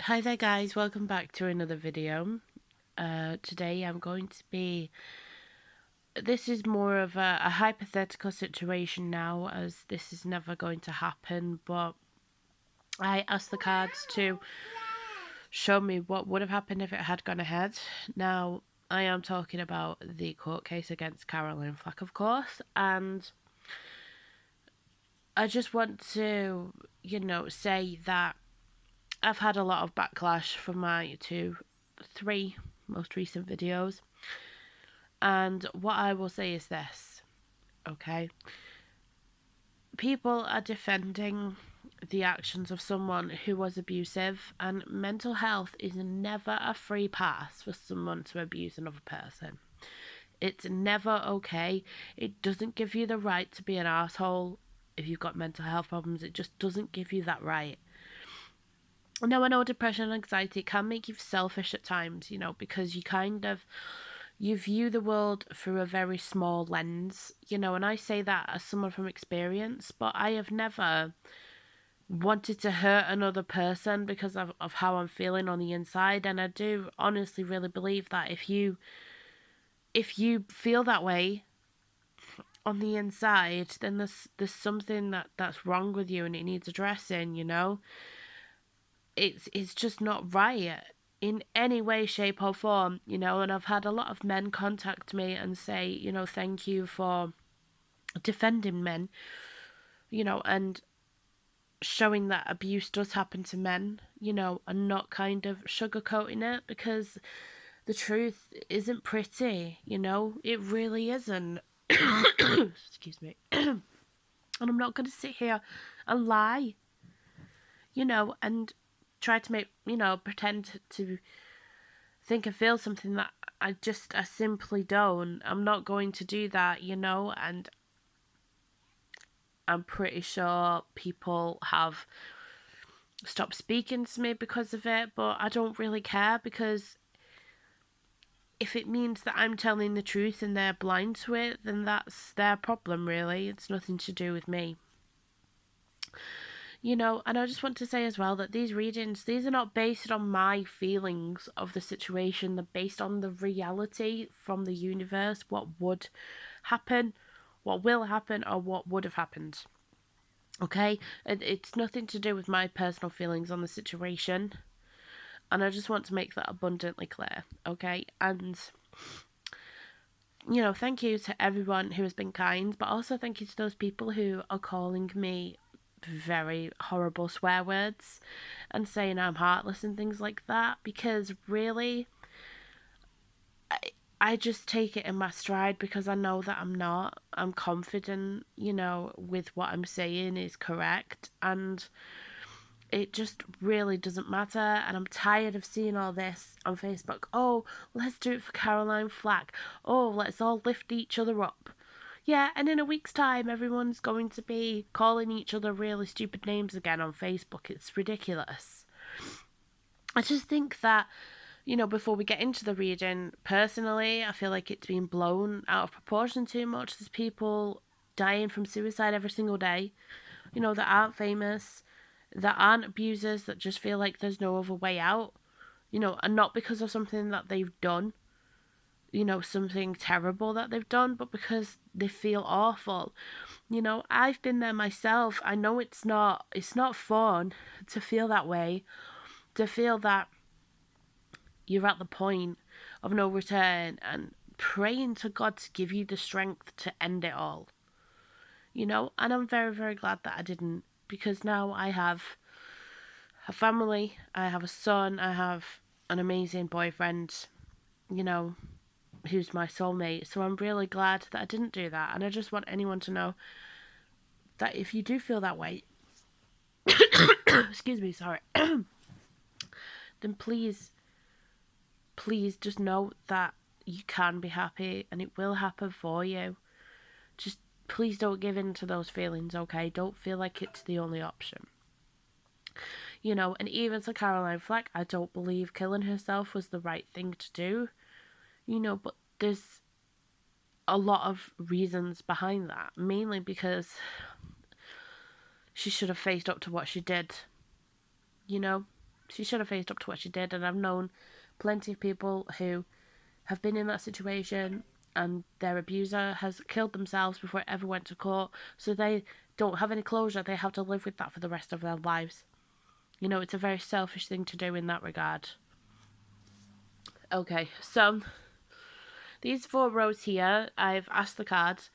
Hi there guys, welcome back to another video. Today I'm going to be, this is more of a hypothetical situation now, as this is never going to happen, but I asked the cards to show me what would have happened if it had gone ahead. Now, I am talking about the court case against Caroline Flack, of course, and I just want to, say that I've had a lot of backlash for my three most recent videos. And what I will say is this, okay? People are defending the actions of someone who was abusive, and mental health is never a free pass for someone to abuse another person. It's never okay. It doesn't give you the right to be an asshole if you've got mental health problems. It just doesn't give you that right. Now, I know depression and anxiety can make you selfish at times, because you view the world through a very small lens, and I say that as someone from experience, but I have never wanted to hurt another person because of how I'm feeling on the inside. And I do honestly really believe that if you feel that way on the inside, then there's something that's wrong with you and it needs addressing. It's just not right in any way, shape, or form, and I've had a lot of men contact me and say, thank you for defending men, and showing that abuse does happen to men, and not kind of sugarcoating it, because the truth isn't pretty, it really isn't. Excuse me. And I'm not going to sit here and lie, and try to make, pretend to think and feel something that I simply don't. I'm not going to do that, and I'm pretty sure people have stopped speaking to me because of it, but I don't really care, because if it means that I'm telling the truth and they're blind to it, then that's their problem, really. It's nothing to do with me. And I just want to say as well that these readings, these are not based on my feelings of the situation. They're based on the reality from the universe, what would happen, what will happen, or what would have happened. Okay? It's nothing to do with my personal feelings on the situation. And I just want to make that abundantly clear. Okay? And, thank you to everyone who has been kind, but also thank you to those people who are calling me very horrible swear words and saying I'm heartless and things like that, because really I just take it in my stride, because I know that I'm not. I'm confident, with what I'm saying is correct, and it just really doesn't matter. And I'm tired of seeing all this on Facebook. Oh, let's do it for Caroline Flack. Oh, let's all lift each other up. Yeah, and in a week's time, everyone's going to be calling each other really stupid names again on Facebook. It's ridiculous. I just think that, before we get into the reading, personally, I feel like it's been blown out of proportion too much. There's people dying from suicide every single day, that aren't famous, that aren't abusers, that just feel like there's no other way out, and not because of something that they've done, something terrible that they've done, but because they feel awful. I've been there myself. I know it's not fun to feel that way, to feel that you're at the point of no return and praying to God to give you the strength to end it all. And I'm very, very glad that I didn't, because now I have a family, I have a son, I have an amazing boyfriend, who's my soulmate. So I'm really glad that I didn't do that. And I just want anyone to know that if you do feel that way, excuse me, sorry, then please just know that you can be happy and it will happen for you. Just please don't give in to those feelings, okay? Don't feel like it's the only option. And even to Caroline Flack, I don't believe killing herself was the right thing to do. But there's a lot of reasons behind that. Mainly because she should have faced up to what she did. She should have faced up to what she did, and I've known plenty of people who have been in that situation and their abuser has killed themselves before it ever went to court, so they don't have any closure. They have to live with that for the rest of their lives. You know, it's a very selfish thing to do in that regard. Okay, so these 4 rows here, I've asked the cards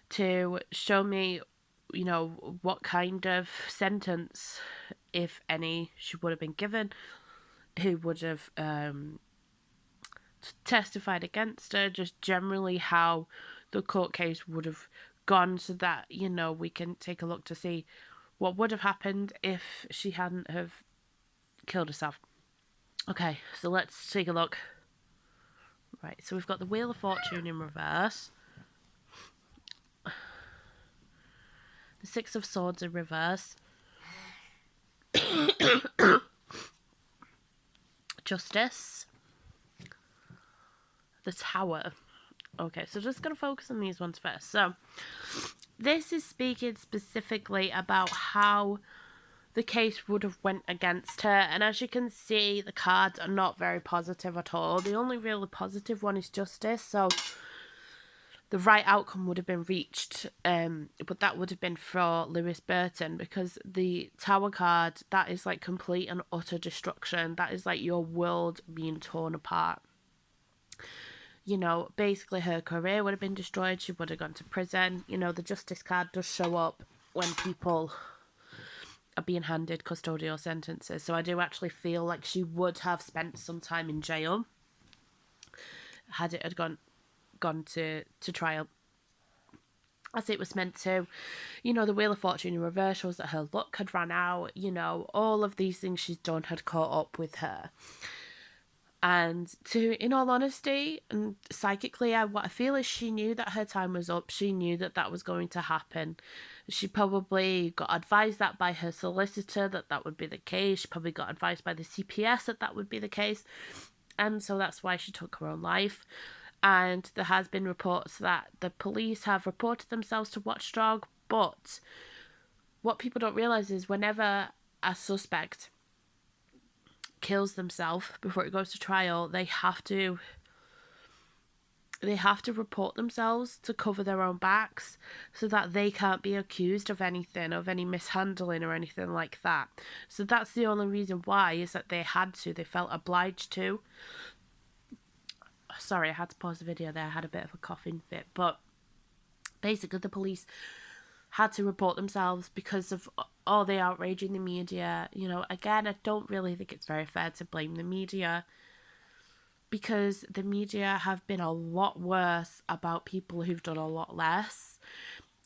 to show me, you know, what kind of sentence, if any, she would have been given, who would have testified against her, just generally how the court case would have gone, so that, you know, we can take a look to see what would have happened if she hadn't have killed herself. Okay, so let's take a look. Right, so we've got the Wheel of Fortune in reverse, the 6 of Swords in reverse, Justice, the Tower. Okay, so just going to focus on these ones first. So this is speaking specifically about how the case would have went against her, and as you can see, the cards are not very positive at all. The only really positive one is Justice, so the right outcome would have been reached, but that would have been for Lewis Burton, because the Tower card, that is like complete and utter destruction. That is like your world being torn apart. You know, basically her career would have been destroyed. She would have gone to prison. You know, the Justice card does show up when people are being handed custodial sentences. So I do actually feel like she would have spent some time in jail had it had gone to trial as it was meant to. You know, the Wheel of Fortune in reverse shows that her luck had run out. You know, all of these things she's done had caught up with her. And in all honesty, and psychically, what I feel is she knew that her time was up. She knew that that was going to happen. She probably got advised that by her solicitor that would be the case. She probably got advised by the CPS that would be the case. And so that's why she took her own life. And there has been reports that the police have reported themselves to Watchdog. But what people don't realise is whenever a suspect kills themselves before it goes to trial, they have to report themselves to cover their own backs, so that they can't be accused of anything, of any mishandling or anything like that. So that's the only reason why, is that they felt obliged to. Sorry, I had to pause the video there. I had a bit of a coughing fit, but basically the police had to report themselves because of all the outrage in the media. You know, again, I don't really think it's very fair to blame the media, because the media have been a lot worse about people who've done a lot less.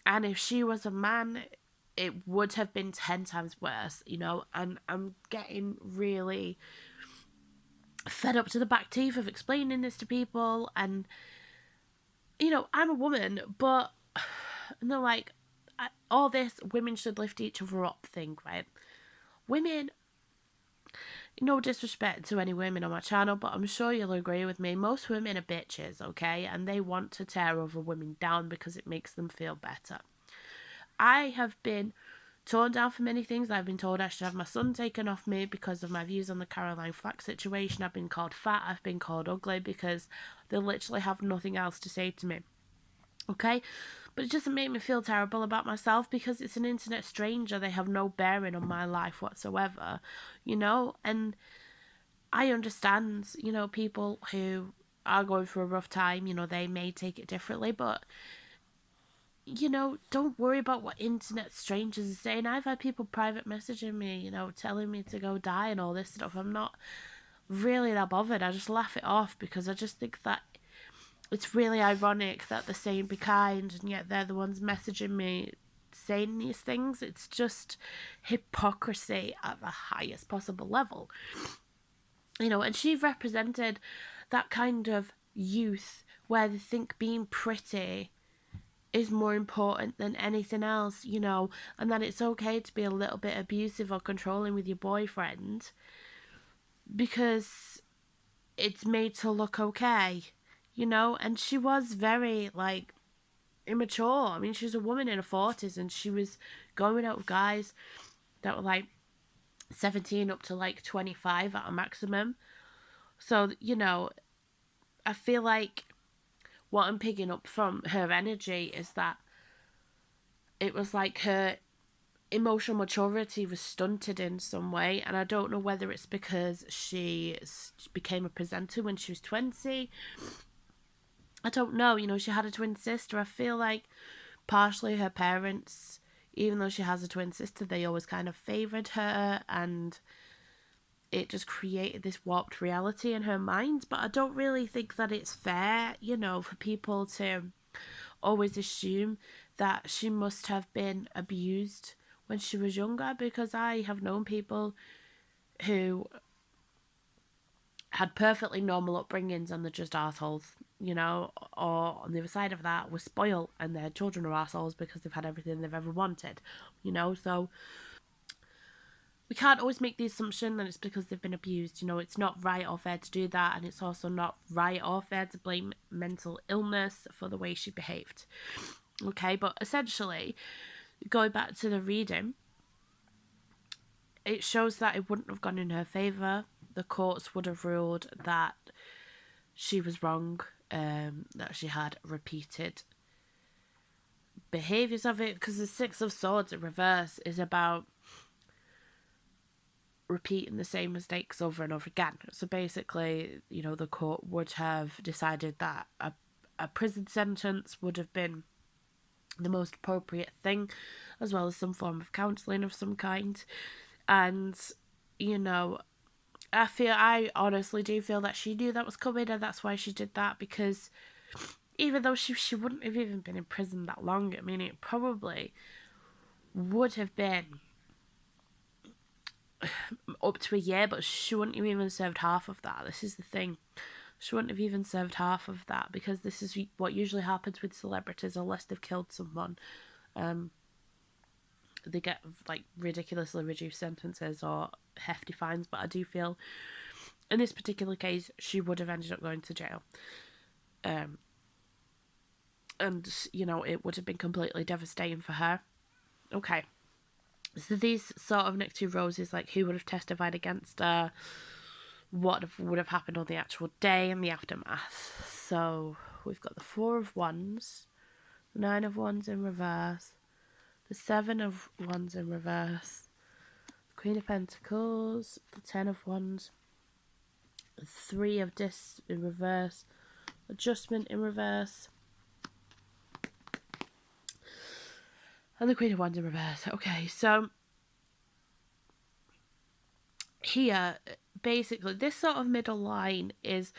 And if she was a man, it would have been 10 times worse, you know. And I'm getting really fed up to the back teeth of explaining this to people. And, you know, I'm a woman, but, and they're like, all this women should lift each other up thing, right? Women, no disrespect to any women on my channel, but I'm sure you'll agree with me, most women are bitches, okay? And they want to tear other women down because it makes them feel better. I have been torn down for many things. I've been told I should have my son taken off me because of my views on the Caroline Flack situation. I've been called fat, I've been called ugly, because they literally have nothing else to say to me. Okay? But it doesn't make me feel terrible about myself, because it's an internet stranger. They have no bearing on my life whatsoever, you know? And I understand, you know, people who are going through a rough time, you know, they may take it differently, but, you know, don't worry about what internet strangers are saying. I've had people private messaging me, you know, telling me to go die and all this stuff. I'm not really that bothered. I just laugh it off, because I just think that it's really ironic that they're saying be kind, and yet they're the ones messaging me saying these things. It's just hypocrisy at the highest possible level. You know, and she represented that kind of youth where they think being pretty is more important than anything else, you know, and that it's okay to be a little bit abusive or controlling with your boyfriend because it's made to look okay. You know, and she was very, like, immature. I mean, she's a woman in her 40s, and she was going out with guys that were, like, 17 up to like 25 at a maximum. So, I feel like what I'm picking up from her energy is that it was like her emotional maturity was stunted in some way, and I don't know whether it's because she became a presenter when she was 20. I don't know. She had a twin sister. I feel like partially her parents, even though she has a twin sister, they always kind of favoured her, and it just created this warped reality in her mind. But I don't really think that it's fair, for people to always assume that she must have been abused when she was younger, because I have known people who had perfectly normal upbringings and they're just assholes, or on the other side of that, were spoiled and their children are assholes because they've had everything they've ever wanted, so we can't always make the assumption that it's because they've been abused. It's not right or fair to do that, and it's also not right or fair to blame mental illness for the way she behaved. Okay, but essentially, going back to the reading, it shows that it wouldn't have gone in her favour. The courts would have ruled that she was wrong, that she had repeated behaviours of it, because the Six of Swords in reverse is about repeating the same mistakes over and over again. So basically, the court would have decided that a prison sentence would have been the most appropriate thing, as well as some form of counselling of some kind. And, I honestly do feel that she knew that was coming, and that's why she did that, because even though she wouldn't have even been in prison that long, I mean, it probably would have been up to a year, but she wouldn't have even served half of that. This is the thing. She wouldn't have even served half of that, because this is what usually happens with celebrities. Unless they've killed someone, they get like ridiculously reduced sentences or hefty fines. But I do feel in this particular case she would have ended up going to jail, and it would have been completely devastating for her. Okay, so these sort of next two rows is like who would have testified against her, what would have happened on the actual day, and the aftermath. So we've got the Four of Wands, the Nine of Wands in reverse, the Seven of Wands in reverse, the Queen of Pentacles, the Ten of Wands, the Three of Discs in reverse, Adjustment in reverse, and the Queen of Wands in reverse. Okay, so here, basically, this sort of middle line is,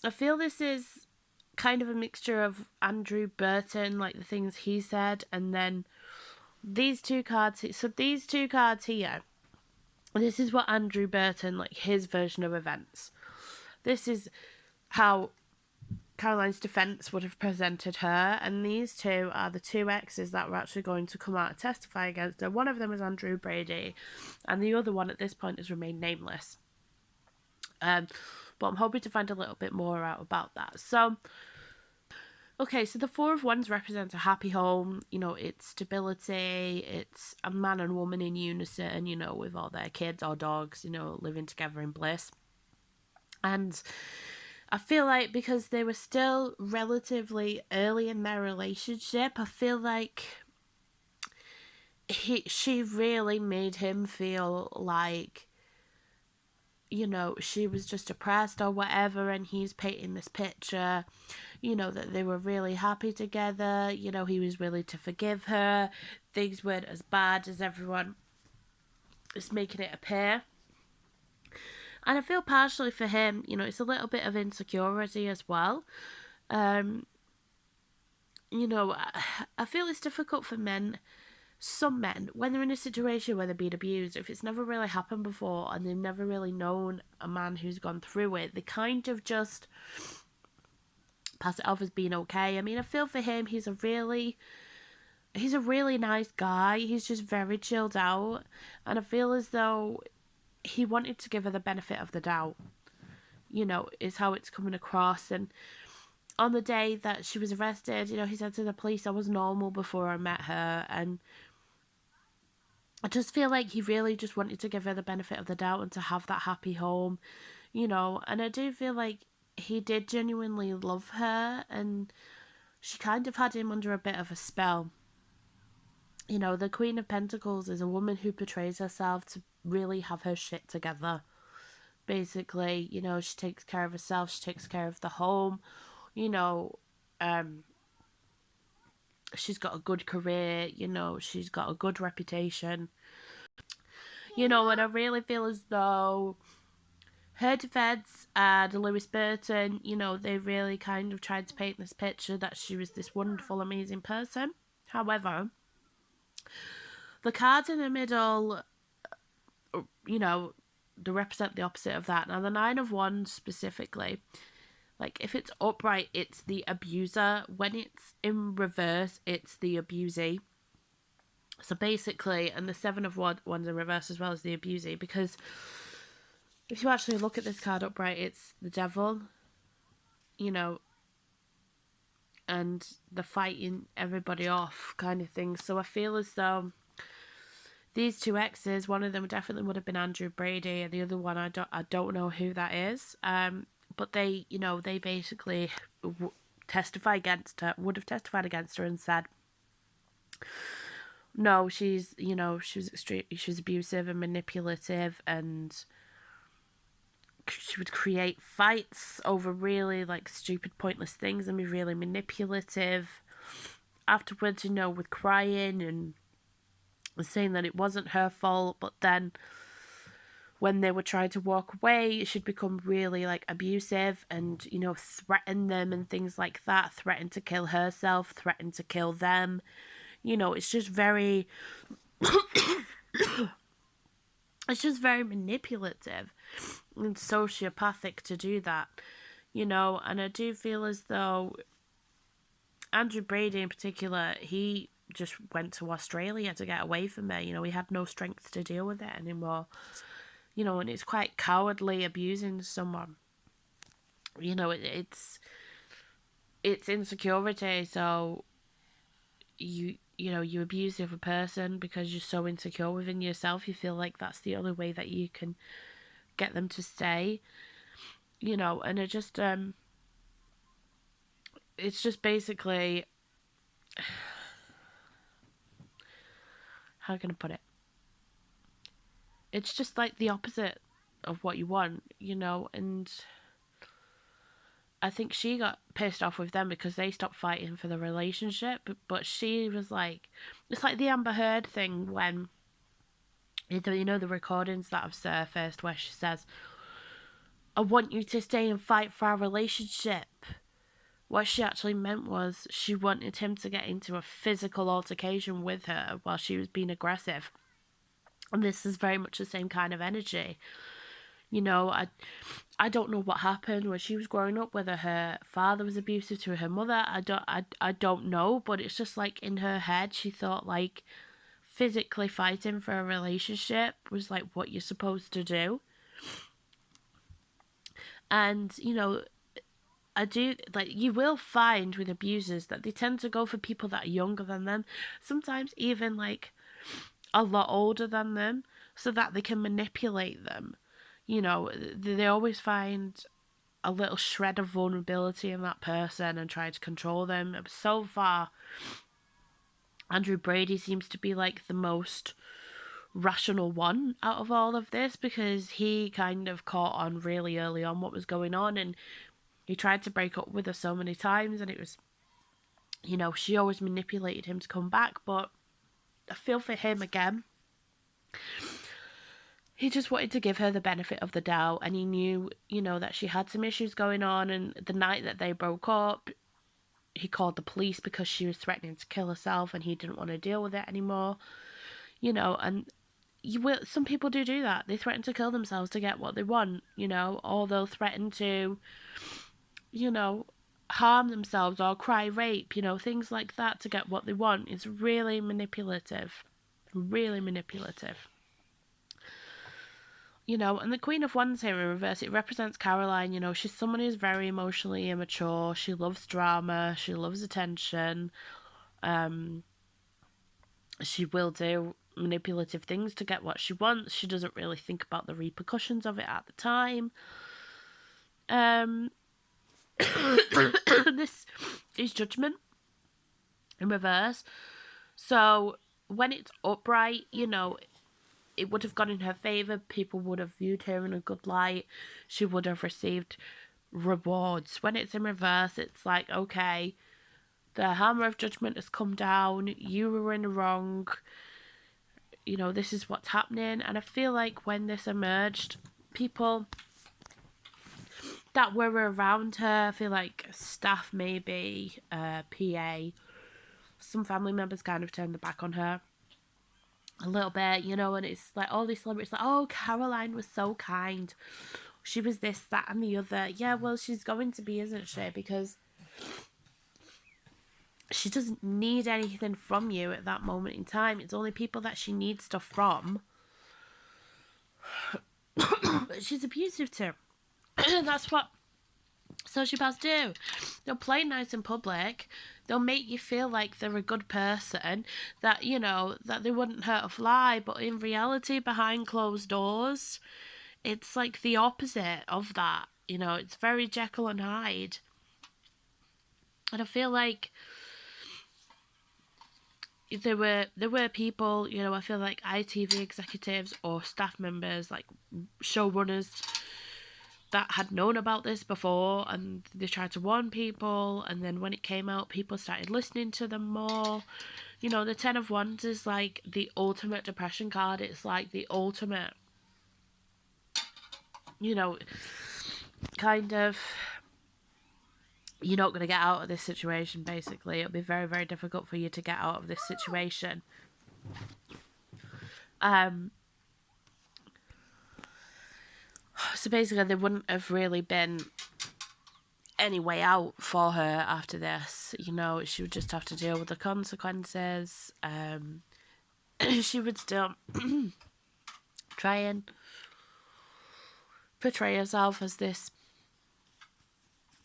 I feel this is kind of a mixture of Andrew Burton, like the things he said, and then these two cards. So these two cards here, this is what Andrew Burton, like his version of events. This is how Caroline's defence would have presented her, and these two are the two exes that were actually going to come out and testify against her. One of them is Andrew Brady, and the other one at this point has remained nameless. But I'm hoping to find a little bit more out about that. So, okay, so the Four of Wands represents a happy home. It's stability. It's a man and woman in unison, with all their kids or dogs, living together in bliss. And I feel like because they were still relatively early in their relationship, I feel like she really made him feel like, she was just depressed or whatever, and he's painting this picture, that they were really happy together, he was willing to forgive her, things weren't as bad as everyone is making it appear. And I feel partially for him, it's a little bit of insecurity as well. I feel it's difficult for some men, when they're in a situation where they're being abused, if it's never really happened before and they've never really known a man who's gone through it, they kind of just pass it off as being okay. I mean, I feel for him, he's a really nice guy. He's just very chilled out, and I feel as though he wanted to give her the benefit of the doubt, is how it's coming across. And on the day that she was arrested, he said to the police, I was normal before I met her. And I just feel like he really just wanted to give her the benefit of the doubt and to have that happy home, and I do feel like he did genuinely love her, and she kind of had him under a bit of a spell. The Queen of Pentacles is a woman who portrays herself to really have her shit together. Basically, she takes care of herself, she takes care of the home, you know, um, she's got a good career, she's got a good reputation, and I really feel as though her defense and Lewis Burton, they really kind of tried to paint this picture that she was this wonderful, amazing person. However, the cards in the middle, you know, they represent the opposite of that. Now, the Nine of Wands specifically, like if it's upright, it's the abuser. When it's in reverse, it's the abusee. So basically, and the Seven of Wands in reverse as well as the abusee, because if you actually look at this card upright, it's the devil, you know, and the fighting everybody off kind of thing. So I feel as though these two exes, one of them definitely would have been Andrew Brady, and the other one I don't know who that is. But they, they basically testify against her, would have testified against her and said, no, she was extreme, she was abusive and manipulative, and she would create fights over really like stupid, pointless things and be really manipulative. Afterwards, with crying and saying that it wasn't her fault, but then when they were trying to walk away, she'd become really like abusive and, threaten them and things like that, threaten to kill herself, threaten to kill them. It's just very it's just very manipulative and sociopathic to do that, and I do feel as though Andrew Brady in particular, he just went to Australia to get away from her. He had no strength to deal with it anymore. And it's quite cowardly abusing someone. It's insecurity, so you abuse the other person because you're so insecure within yourself. You feel like that's the only way that you can get them to stay. And it's just basically, how can I put it? It's just like the opposite of what you want, and I think she got pissed off with them because they stopped fighting for the relationship, but she was like, it's like the Amber Heard thing when, the recordings that have surfaced where she says, I want you to stay and fight for our relationship. What she actually meant was she wanted him to get into a physical altercation with her while she was being aggressive. And this is very much the same kind of energy. I don't know what happened when she was growing up, whether her father was abusive to her mother. I don't know, but it's just like in her head she thought like physically fighting for a relationship was like what you're supposed to do. And I do, like, you will find with abusers that they tend to go for people that are younger than them, sometimes even like a lot older than them, so that they can manipulate them. They always find a little shred of vulnerability in that person and try to control them. So far, Andrew Brady seems to be like the most rational one out of all of this, because he kind of caught on really early on what was going on, and he tried to break up with her so many times, and it was, she always manipulated him to come back. But I feel for him again. He just wanted to give her the benefit of the doubt, and he knew, that she had some issues going on. And the night that they broke up, he called the police because she was threatening to kill herself, and he didn't want to deal with it anymore. And some people do that. They threaten to kill themselves to get what they want, or they'll threaten to, harm themselves or cry rape, things like that to get what they want. It's really manipulative. Really manipulative. And the Queen of Wands here in reverse, it represents Caroline. She's someone who's very emotionally immature. She loves drama. She loves attention. She will do manipulative things to get what she wants. She doesn't really think about the repercussions of it at the time. This is judgment in reverse. So when it's upright, you know, it would have gone in her favour. People would have viewed her in a good light. She would have received rewards. When it's in reverse, it's like, okay, the hammer of judgment has come down. You were in the wrong. You know, this is what's happening. And I feel like when this emerged, people that were around her, I feel like staff maybe, PA, some family members kind of turned their back on her a little bit, you know, and it's like all these celebrities like, oh, Caroline was so kind. She was this, that, and the other. Yeah, well, she's going to be, isn't she? Because she doesn't need anything from you at that moment in time. It's only people that she needs stuff from that she's abusive to. That's what sociopaths do. They'll play nice in public. They'll make you feel like they're a good person, that, you know, that they wouldn't hurt a fly, but in reality, behind closed doors, it's like the opposite of that. You know, it's very Jekyll and Hyde. And I feel like there were people, you know, I feel like ITV executives or staff members, like showrunners, that had known about this before, and they tried to warn people, and then when it came out, people started listening to them more. You know, the Ten of Wands is like the ultimate depression card. It's like the ultimate, you know, kind of, you're not going to get out of this situation, basically. It'll be very, very difficult for you to get out of this situation. So basically, there wouldn't have really been any way out for her after this. You know, she would just have to deal with the consequences. She would still try and portray herself as this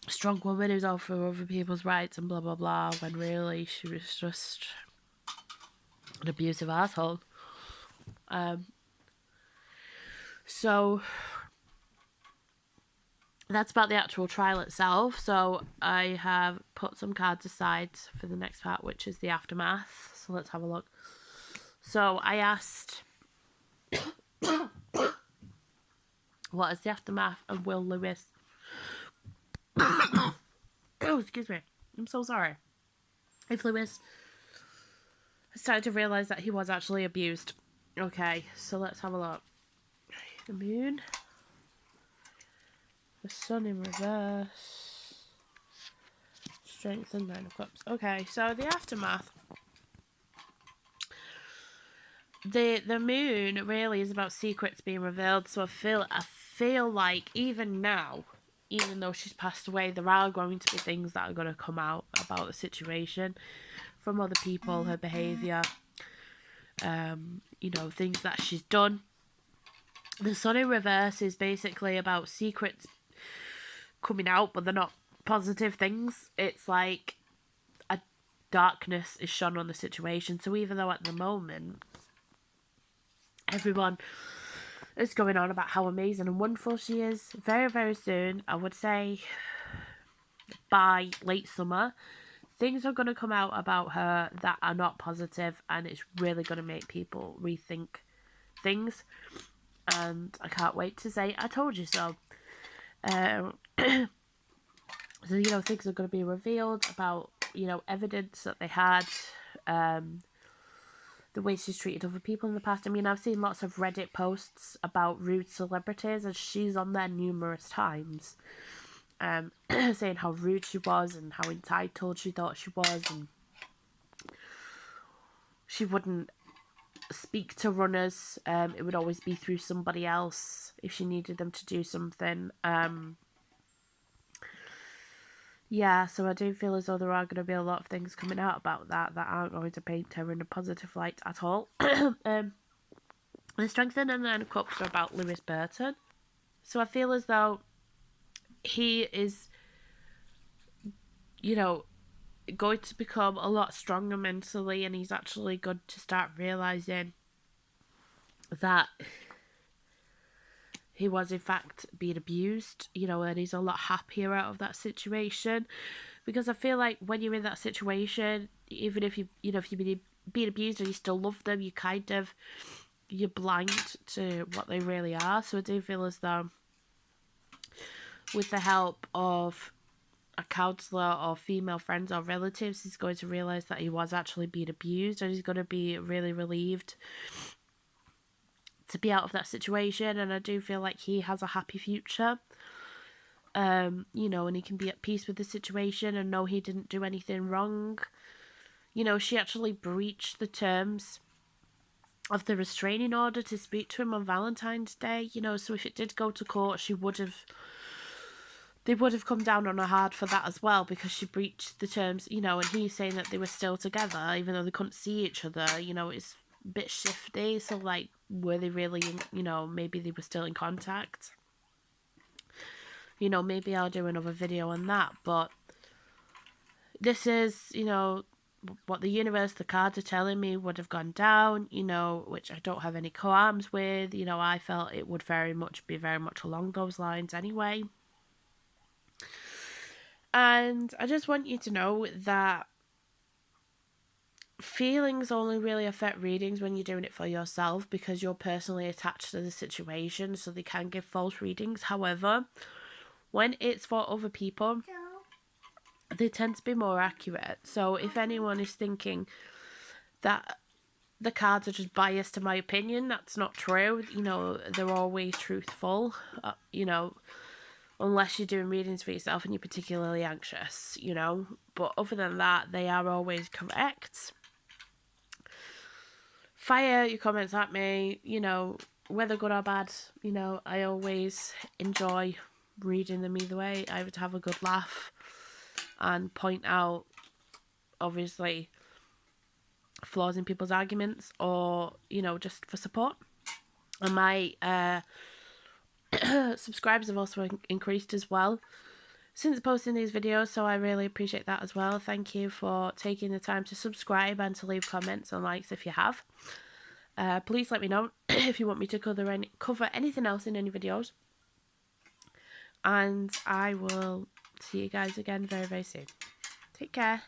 strong woman who's all for other people's rights and blah, blah, blah, when really she was just an abusive asshole. So that's about the actual trial itself. So I have put some cards aside for the next part, which is the aftermath. So let's have a look. So I asked, what is the aftermath of Will Lewis? Oh, excuse me. I'm so sorry. If Lewis started to realise that he was actually abused. Okay, so let's have a look. The moon. The sun in reverse. Strength and 9 of cups. Okay, so the aftermath. The moon really is about secrets being revealed. So I feel like even now, even though she's passed away, there are going to be things that are going to come out about the situation from other people, her behaviour, you know, things that she's done. The sun in reverse is basically about secrets coming out, but they're not positive things. It's like a darkness is shone on the situation. So even though at the moment everyone is going on about how amazing and wonderful she is, very, very soon, I would say by late summer, things are going to come out about her that are not positive, and it's really going to make people rethink things. And I can't wait to say I told you so. So, you know, things are going to be revealed about, you know, evidence that they had, the way she's treated other people in the past. I mean, I've seen lots of Reddit posts about rude celebrities, and she's on there numerous times, saying how rude she was and how entitled she thought she was, and she wouldn't speak to runners. It would always be through somebody else if she needed them to do something. Yeah, so I do feel as though there are going to be a lot of things coming out about that aren't going to paint her in a positive light at all. The Strength and the 9 of Cups are about Lewis Burton. So I feel as though he is, you know, going to become a lot stronger mentally, and he's actually good to start realising that he was in fact being abused, you know, and he's a lot happier out of that situation. Because I feel like when you're in that situation, even if if you're being abused and you still love them, you're blind to what they really are. So I do feel as though with the help of a counsellor or female friends or relatives, he's going to realise that he was actually being abused, and he's going to be really relieved to be out of that situation. And I do feel like he has a happy future, you know, and he can be at peace with the situation and know he didn't do anything wrong. You know, she actually breached the terms of the restraining order to speak to him on Valentine's Day, you know, so if it did go to court, they would have come down on her hard for that as well, because she breached the terms, you know, and he's saying that they were still together even though they couldn't see each other. You know, it's a bit shifty. So, like, were they really, you know, maybe they were still in contact? You know, maybe I'll do another video on that. But this is, you know, what the universe, the cards are telling me would have gone down, you know, which I don't have any qualms with. You know, I felt it would be very much along those lines anyway. And I just want you to know that feelings only really affect readings when you're doing it for yourself, because you're personally attached to the situation, so they can give false readings. However, when it's for other people, they tend to be more accurate. So if anyone is thinking that the cards are just biased to my opinion, that's not true. You know, they're always truthful. You know, unless you're doing readings for yourself and you're particularly anxious, you know. But other than that, they are always correct. Fire your comments at me, you know, whether good or bad. You know, I always enjoy reading them either way. I would have a good laugh and point out, obviously, flaws in people's arguments, or, you know, just for support. And my subscribers have also increased as well since posting these videos, so I really appreciate that as well. Thank you for taking the time to subscribe and to leave comments and likes if you have. Please let me know if you want me to cover anything else in any videos, and I will see you guys again very, very soon. Take care.